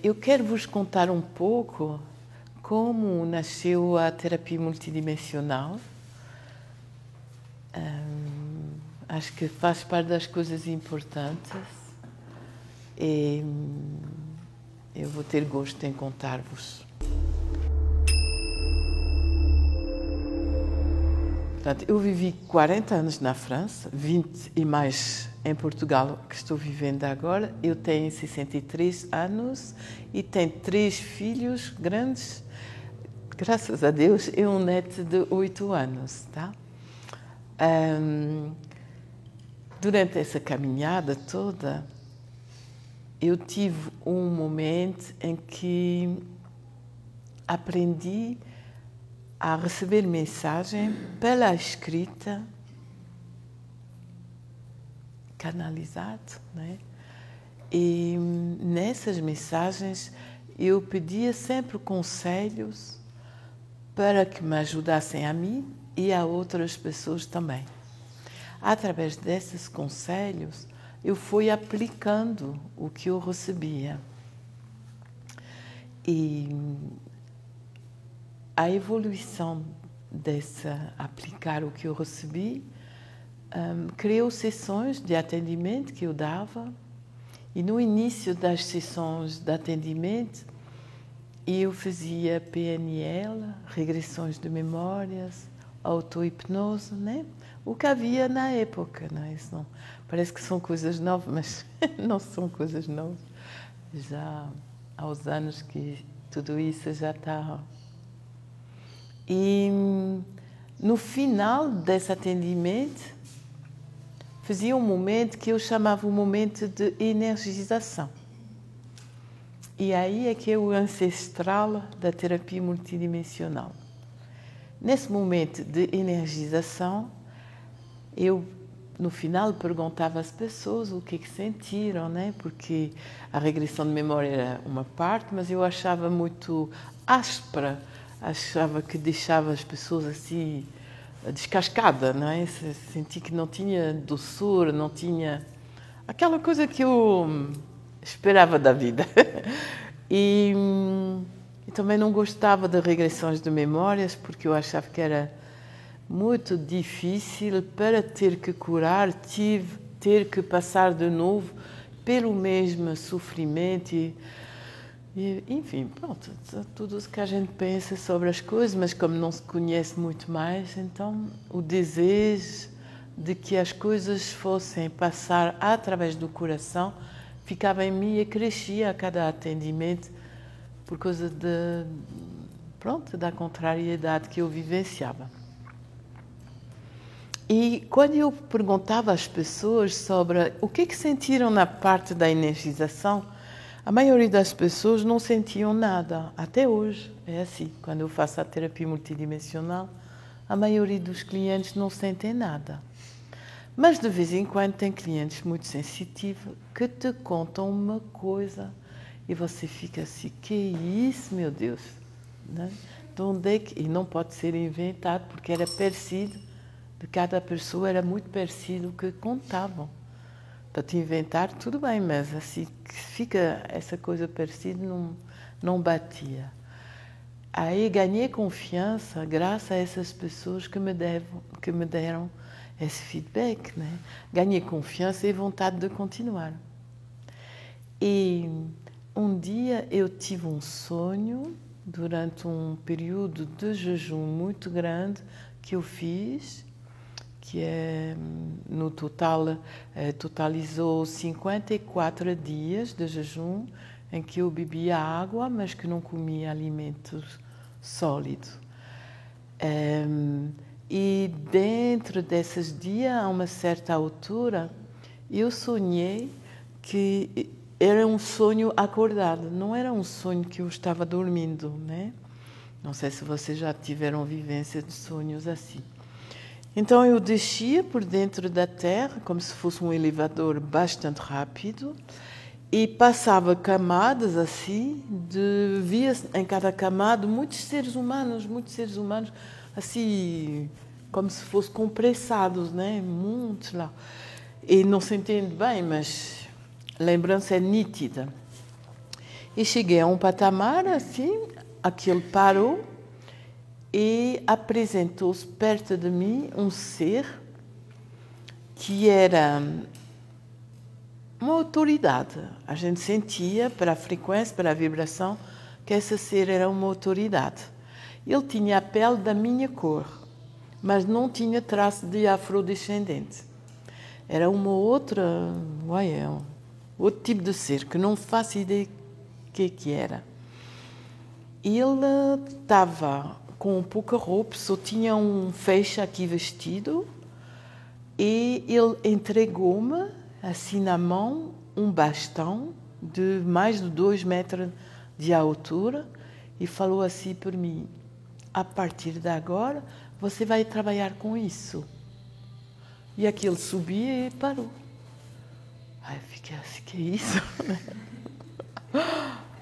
Eu quero vos contar um pouco como nasceu a terapia multidimensional. Acho que faz parte das coisas importantes e eu vou ter gosto em contar-vos. Portanto, eu vivi 40 anos na França, 20 e mais em Portugal, que estou vivendo agora. Eu tenho 63 anos e tenho 3 filhos grandes, graças a Deus, e um neto de 8 anos. Tá? Durante essa caminhada toda, eu tive um momento em que aprendi a receber mensagem pela escrita, canalizado, né? E nessas mensagens eu pedia sempre conselhos para que me ajudassem a mim e a outras pessoas também. Através desses conselhos, eu fui aplicando o que eu recebia. E a evolução dessa aplicar o que eu recebi criou sessões de atendimento que eu dava, e no início das sessões de atendimento eu fazia PNL, regressões de memórias, auto-hipnose, né? O que havia na época, não é? Isso não, parece que são coisas novas, mas não são coisas novas. Já há uns anos que tudo isso já está. E no final desse atendimento, fazia um momento que eu chamava o momento de energização. E aí é que é o ancestral da terapia multidimensional. Nesse momento de energização, eu, no final, perguntava às pessoas o que é que sentiram, né? Porque a regressão de memória era uma parte, mas eu achava muito áspera, achava que deixava as pessoas assim descascada, não é? Senti que não tinha doçura, não tinha aquela coisa que eu esperava da vida. E também não gostava de regressões de memórias, porque eu achava que era muito difícil para ter que curar, ter que passar de novo pelo mesmo sofrimento e, enfim, pronto, tudo o que a gente pensa sobre as coisas, mas como não se conhece muito mais, então o desejo de que as coisas fossem passar através do coração ficava em mim e crescia a cada atendimento por causa da contrariedade que eu vivenciava. E quando eu perguntava às pessoas sobre o que sentiram na parte da energização, a maioria das pessoas não sentiam nada. Até hoje é assim. Quando eu faço a terapia multidimensional, a maioria dos clientes não sentem nada. Mas de vez em quando tem clientes muito sensitivos que te contam uma coisa e você fica assim, que é isso, meu Deus? Né? De onde é que... E não pode ser inventado, porque era parecido, de cada pessoa era muito parecido o que contavam. Para te inventar, tudo bem, mas assim que fica essa coisa parecida, não batia. Aí ganhei confiança graças a essas pessoas que me deram esse feedback, né? Ganhei confiança e vontade de continuar. E um dia eu tive um sonho, durante um período de jejum muito grande que eu fiz, que no total totalizou 54 dias de jejum, em que eu bebia água, mas que não comia alimentos sólidos. E dentro desses dias, a uma certa altura, eu sonhei que era um sonho acordado, não era um sonho que eu estava dormindo, né? Não sei se vocês já tiveram vivência de sonhos assim. Então eu descia por dentro da terra, como se fosse um elevador bastante rápido, e passava camadas assim, via em cada camada muitos seres humanos, assim, como se fossem compressados, né? Muitos lá. E não se entende bem, mas a lembrança é nítida. E cheguei a um patamar assim, aquele parou e apresentou-se perto de mim um ser que era uma autoridade. A gente sentia, para a frequência, para a vibração, que esse ser era uma autoridade. Ele tinha a pele da minha cor, mas não tinha traço de afrodescendente. Era uma outra, outro tipo de ser, que não faço ideia que era. Ele estava com pouca roupa, só tinha um feixe aqui vestido, e ele entregou-me, assim na mão, um bastão de mais de 2 metros de altura e falou assim para mim: a partir de agora você vai trabalhar com isso. E aquilo subia e parou. Aí eu fiquei assim, que é isso?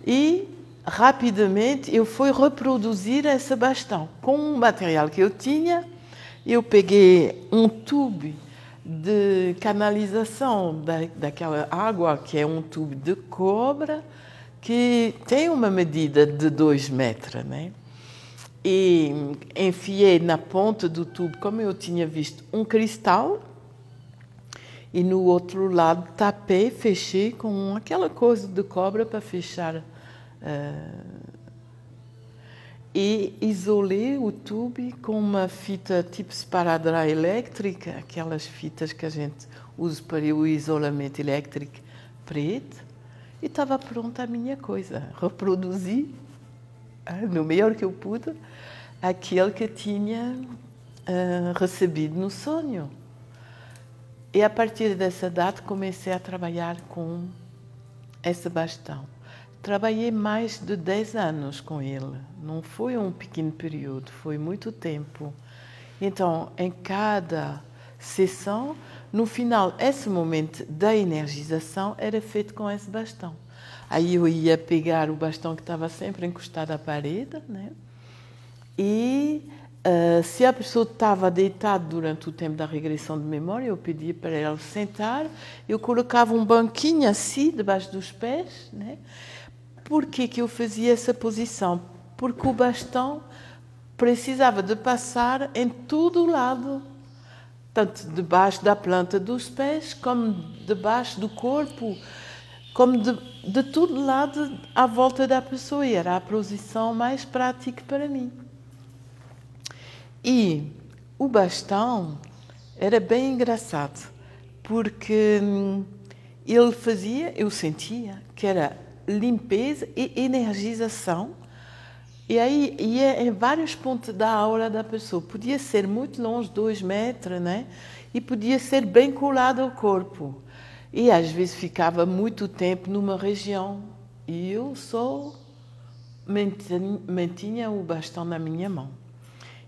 E rapidamente eu fui reproduzir esse bastão com o material que eu tinha. Eu peguei um tubo de canalização daquela água, que é um tubo de cobre, que tem uma medida de 2 metros, né? E enfiei na ponta do tubo, como eu tinha visto, um cristal, e no outro lado tapei, fechei com aquela coisa de cobre para fechar. E isolei o tubo com uma fita tipo esparadrap elétrica, aquelas fitas que a gente usa para o isolamento elétrico preto, e estava pronta a minha coisa. Reproduzi, no melhor que eu pude, aquele que tinha recebido no sonho. E a partir dessa data comecei a trabalhar com esse bastão. Trabalhei mais de 10 anos com ele. Não foi um pequeno período, foi muito tempo. Então, em cada sessão, no final, esse momento da energização era feito com esse bastão. Aí eu ia pegar o bastão que estava sempre encostado à parede, né? E se a pessoa estava deitada durante o tempo da regressão de memória, eu pedia para ela sentar, eu colocava um banquinho assim, debaixo dos pés, né? Por que eu fazia essa posição? Porque o bastão precisava de passar em todo o lado, tanto debaixo da planta dos pés, como debaixo do corpo, como de todo lado à volta da pessoa. E era a posição mais prática para mim. E o bastão era bem engraçado, porque ele fazia, eu sentia, que era limpeza e energização, e aí ia em vários pontos da aura da pessoa. Podia ser muito longe, 2 metros, né? E podia ser bem colado ao corpo. E às vezes ficava muito tempo numa região, e eu só mantinha o bastão na minha mão.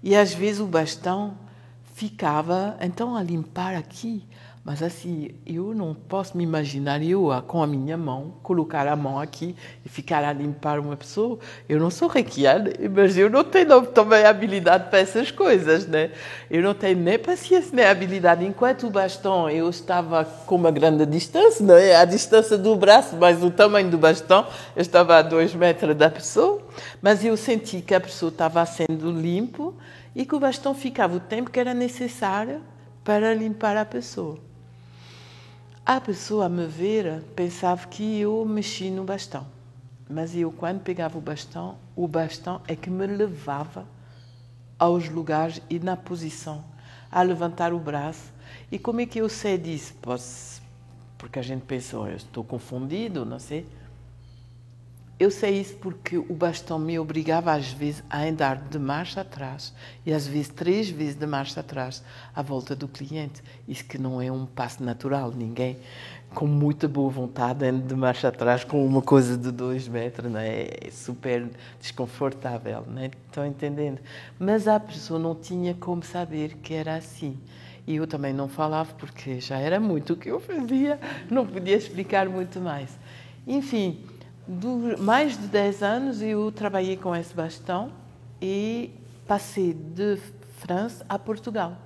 E às vezes o bastão ficava então a limpar aqui, mas assim, eu não posso me imaginar eu com a minha mão, colocar a mão aqui e ficar a limpar uma pessoa. Eu não sou reikiana, mas eu não tenho também habilidade para essas coisas, né? Eu não tenho nem paciência nem habilidade. Enquanto o bastão, eu estava com uma grande distância, não é? A distância do braço, mas o tamanho do bastão, eu estava a 2 metros da pessoa, mas eu senti que a pessoa estava sendo limpo e que o bastão ficava o tempo que era necessário para limpar a pessoa. A pessoa, a me ver, pensava que eu mexi no bastão. Mas eu, quando pegava o bastão é que me levava aos lugares e na posição, a levantar o braço. E como é que eu sei disso? Porque a gente pensa, eu estou confundido, não sei. Eu sei isso porque o bastão me obrigava às vezes a andar de marcha atrás e às vezes 3 vezes de marcha atrás à volta do cliente. Isso que não é um passo natural. Ninguém com muita boa vontade anda de marcha atrás com uma coisa de 2 metros, não é? É super desconfortável, não é? Estão entendendo? Mas a pessoa não tinha como saber que era assim. E eu também não falava porque já era muito o que eu fazia, não podia explicar muito mais. Enfim, mais de 10 anos eu trabalhei com esse bastão e passei de França a Portugal.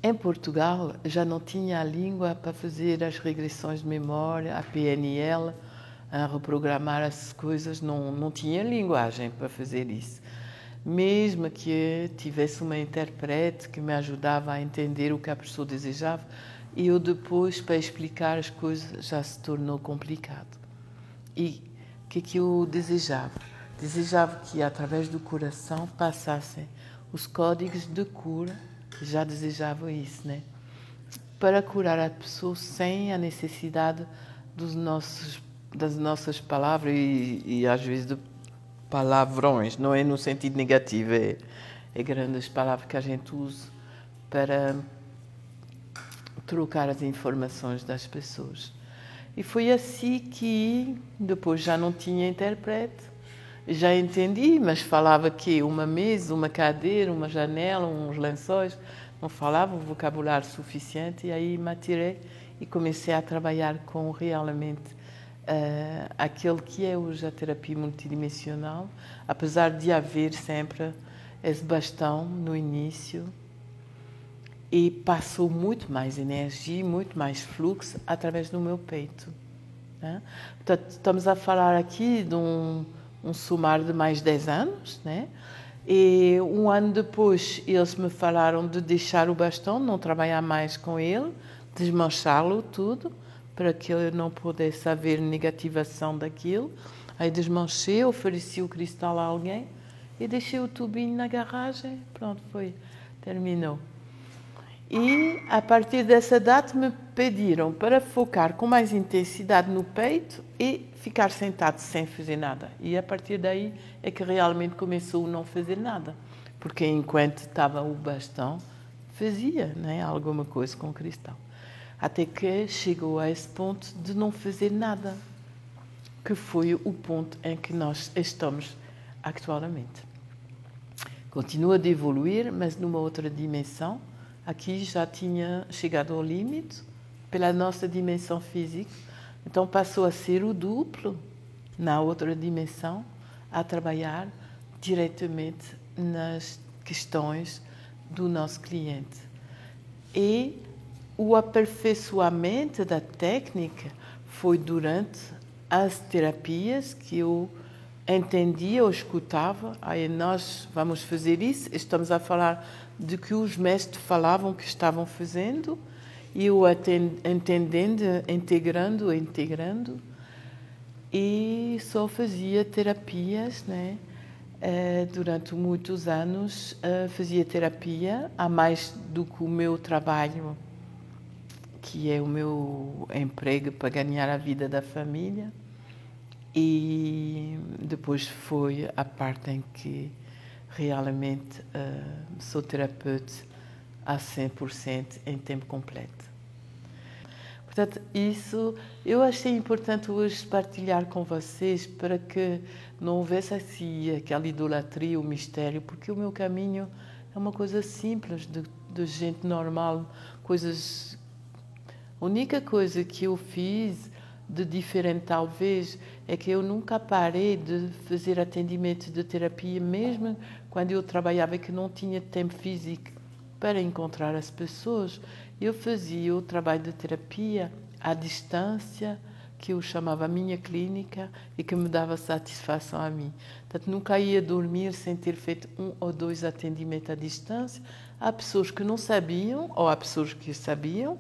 Em Portugal já não tinha a língua para fazer as regressões de memória, a PNL, a reprogramar as coisas, não tinha linguagem para fazer isso. Mesmo que tivesse uma intérprete que me ajudava a entender o que a pessoa desejava, e eu depois, para explicar as coisas, já se tornou complicado. E o que eu desejava? Desejava que, através do coração, passassem os códigos de cura, já desejava isso, né? Para curar a pessoa sem a necessidade das nossas palavras e às vezes de palavrões, não é no sentido negativo, é grandes palavras que a gente usa para trocar as informações das pessoas. E foi assim que depois já não tinha intérprete, já entendi, mas falava que uma mesa, uma cadeira, uma janela, uns lençóis, não falava o vocabulário suficiente, e aí me atirei e comecei a trabalhar com realmente aquele que é hoje a terapia multidimensional, apesar de haver sempre esse bastão no início, e passou muito mais energia, muito mais fluxo através do meu peito. Né? Portanto, estamos a falar aqui de um sumário de mais de 10 anos, né? E um ano depois eles me falaram de deixar o bastão, não trabalhar mais com ele, desmanchá-lo tudo, para que ele não pudesse haver negativação daquilo. Aí desmanchei, ofereci o cristal a alguém e deixei o tubinho na garagem. Pronto, terminou. E, a partir dessa data, me pediram para focar com mais intensidade no peito e ficar sentado sem fazer nada. E, a partir daí, é que realmente começou a não fazer nada. Porque, enquanto estava o bastão, fazia, né, alguma coisa com o cristal. Até que chegou a esse ponto de não fazer nada, que foi o ponto em que nós estamos atualmente. Continua a evoluir, mas numa outra dimensão. Aqui já tinha chegado ao limite pela nossa dimensão física, então passou a ser o duplo na outra dimensão, a trabalhar diretamente nas questões do nosso cliente. E o aperfeiçoamento da técnica foi durante as terapias que eu entendia ou escutava. Aí nós vamos fazer isso, estamos a falar de que os mestres falavam que estavam fazendo, e eu entendendo, integrando, e só fazia terapias, né? Durante muitos anos fazia terapia, a mais do que o meu trabalho, que é o meu emprego para ganhar a vida da família, e depois foi a parte em que realmente sou terapeuta a 100% em tempo completo. Portanto, isso eu achei importante hoje partilhar com vocês para que não houvesse assim aquela idolatria, o mistério, porque o meu caminho é uma coisa simples, de gente normal, coisas... A única coisa que eu fiz de diferente, talvez, é que eu nunca parei de fazer atendimento de terapia, mesmo quando eu trabalhava que não tinha tempo físico para encontrar as pessoas. Eu fazia o trabalho de terapia à distância, que eu chamava a minha clínica e que me dava satisfação a mim. Portanto, nunca ia dormir sem ter feito 1 ou 2 atendimentos à distância. Há pessoas que não sabiam, ou há pessoas que sabiam,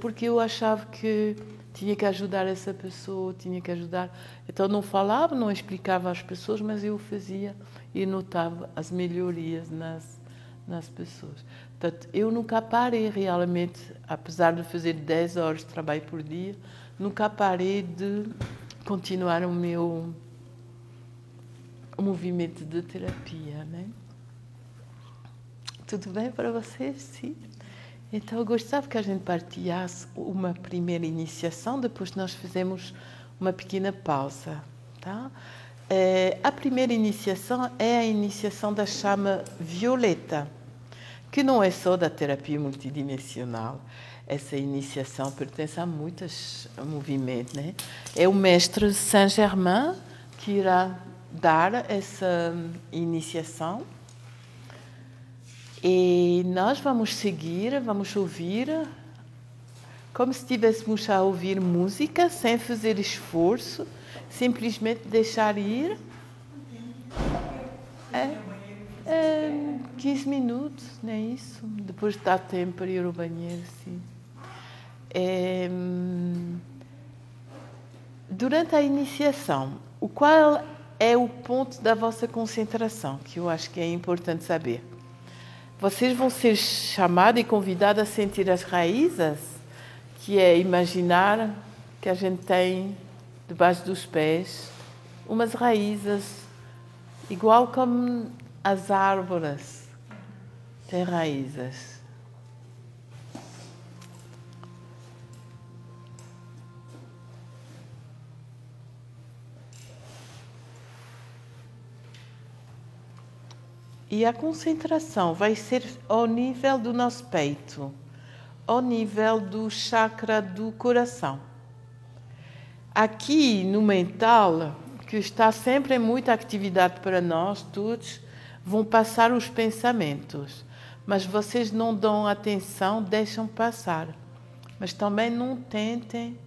porque eu achava que tinha que ajudar essa pessoa, tinha que ajudar. Então não falava, não explicava às pessoas, mas eu fazia e notava as melhorias nas pessoas. Portanto, eu nunca parei realmente, apesar de fazer 10 horas de trabalho por dia, nunca parei de continuar o meu movimento de terapia, né? Tudo bem para vocês? Sim? Então, eu gostava que a gente partilhasse uma primeira iniciação, depois nós fizemos uma pequena pausa. Tá? A primeira iniciação é a iniciação da chama violeta, que não é só da terapia multidimensional. Essa iniciação pertence a muitos movimentos. Né? É o mestre Saint-Germain que irá dar essa iniciação. E nós vamos seguir, vamos ouvir como se estivéssemos a ouvir música, sem fazer esforço, simplesmente deixar ir. 15 minutos, não é isso? Depois dá tempo para ir ao banheiro, sim. Durante a iniciação, qual é o ponto da vossa concentração? Que eu acho que é importante saber. Vocês vão ser chamados e convidados a sentir as raízes, que é imaginar que a gente tem debaixo dos pés umas raízes, igual como as árvores têm raízes. E a concentração vai ser ao nível do nosso peito, ao nível do chakra do coração. Aqui no mental, que está sempre em muita atividade para nós todos, vão passar os pensamentos. Mas vocês não dão atenção, deixam passar. Mas também não tentem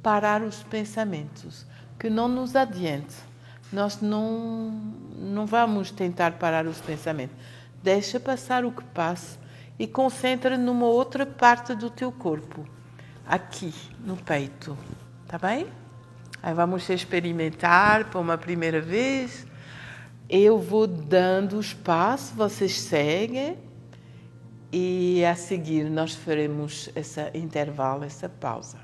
parar os pensamentos, que não nos adiante. Nós não vamos tentar parar os pensamentos. Deixa passar o que passa e concentra numa outra parte do teu corpo, aqui, no peito. Tá bem? Aí vamos experimentar por uma primeira vez. Eu vou dando espaço, vocês seguem. E a seguir nós faremos esse intervalo, essa pausa.